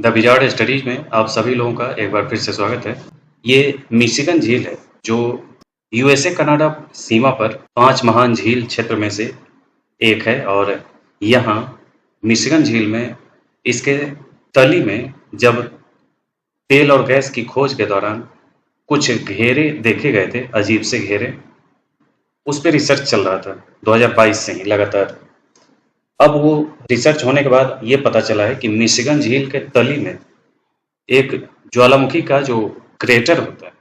The wizard studies में आप सभी लोगों का एक बार फिर से स्वागत है। ये मिशिगन झील है जो यूएसए कनाडा सीमा पर 5 महान झील क्षेत्र में से एक है और यहाँ मिशिगन झील में इसके तली में जब तेल और गैस की खोज के दौरान कुछ घेरे देखे गए थे, अजीब से घेरे, उस पर रिसर्च चल रहा था 2022 से ही लगातार। अब वो रिसर्च होने के बाद ये पता चला है कि मिशिगन झील के तली में एक ज्वालामुखी का जो क्रेटर होता है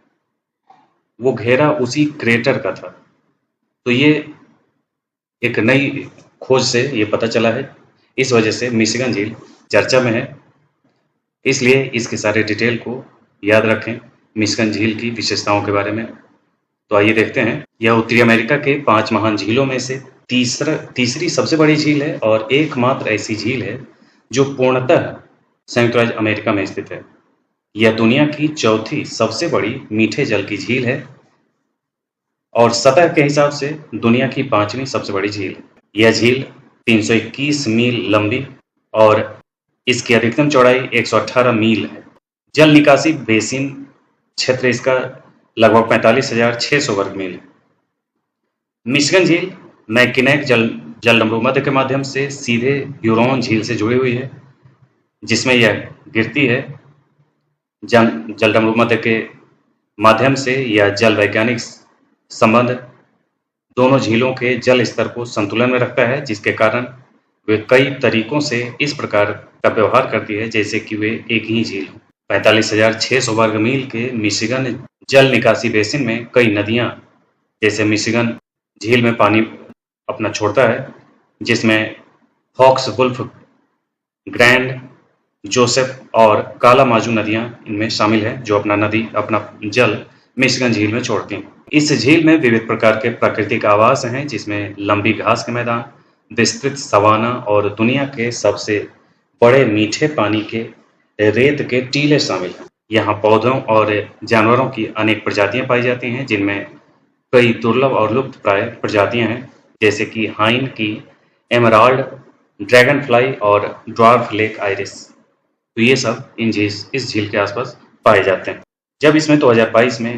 वो घेरा उसी क्रेटर का था। तो ये एक नई खोज से ये पता चला है, इस वजह से मिशिगन झील चर्चा में है। इसलिए इसके सारे डिटेल को याद रखें मिशिगन झील की विशेषताओं के बारे में। तो आइए देखते हैं। यह उत्तरी अमेरिका के 5 महान झीलों में से तीसरी सबसे बड़ी झील है और एकमात्र ऐसी झील है जो पूर्णतः संयुक्त राज्य अमेरिका में स्थित है। यह दुनिया की चौथी सबसे बड़ी मीठे जल की झील है और सतह के हिसाब से दुनिया की 5वीं सबसे बड़ी झील है। यह झील 321 मील लंबी और इसकी अधिकतम चौड़ाई 118 मील है। जल निकासी बेसिन क्षेत्र इसका लगभग 45,600 वर्ग मील है। मिशिगन झील मैकिनेक जलडमरूमध्य के माध्यम से सीधे ह्यूरोन झील से जुड़ी हुई है, जिसमें यह गिरती है। जलडमरूमध्य के माध्यम से यह जल वैज्ञानिक संबंध दोनों झीलों के जल स्तर को संतुलन में रखता है, जिसके कारण वे कई तरीकों से इस प्रकार का व्यवहार करती है जैसे कि वे एक ही झील हो। 45,600 वर्ग मील के मिशिगन जल निकासी बेसिन में कई नदियां जैसे मिशिगन झील में पानी अपना छोड़ता है, जिसमें फॉक्स वुल्फ, ग्रैंड, जोसेफ और कालामाजू नदियां इनमें शामिल है, जो अपना जल मिशिगन झील में छोड़ती हैं। इस झील में विविध प्रकार के प्राकृतिक आवास हैं, जिसमें लंबी घास के मैदान, विस्तृत सवाना और दुनिया के सबसे बड़े मीठे पानी के रेत के टीले शामिल हैं। यहाँ पौधों और जानवरों की अनेक प्रजातियां पाई जाती हैं, जिनमें कई दुर्लभ और लुप्त प्राय प्रजातियां हैं जैसे कि हाइन की एमराल्ड, ड्रैगन फ्लाई और ड्वार्फ लेक आइरिस। तो ये सब इस झील के आसपास पाए जाते हैं। जब इसमें 2022 में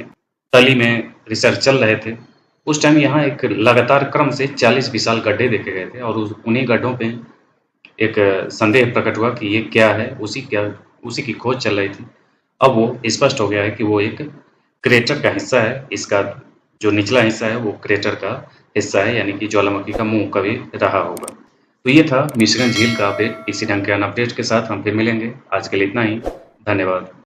तली में रिसर्च चल रहे थे, उस टाइम यहाँ एक लगातार क्रम से 40 विशाल गड्ढे देखे गए थे और उन्हीं गड्ढों पे एक संदेह प्रकट हुआ कि ये क्या है, उसी की खोज चल रही थी। अब वो स्पष्ट हो गया है कि वो एक क्रेटर का हिस्सा है। इसका जो निचला हिस्सा है वो क्रेटर का हिस्सा है, यानी कि ज्वालामुखी का मुंह कभी रहा होगा। तो ये था मिशिगन झील का अपडेट। इसी ढंग के अन्य अपडेट के साथ हम फिर मिलेंगे। आज के लिए इतना ही। धन्यवाद।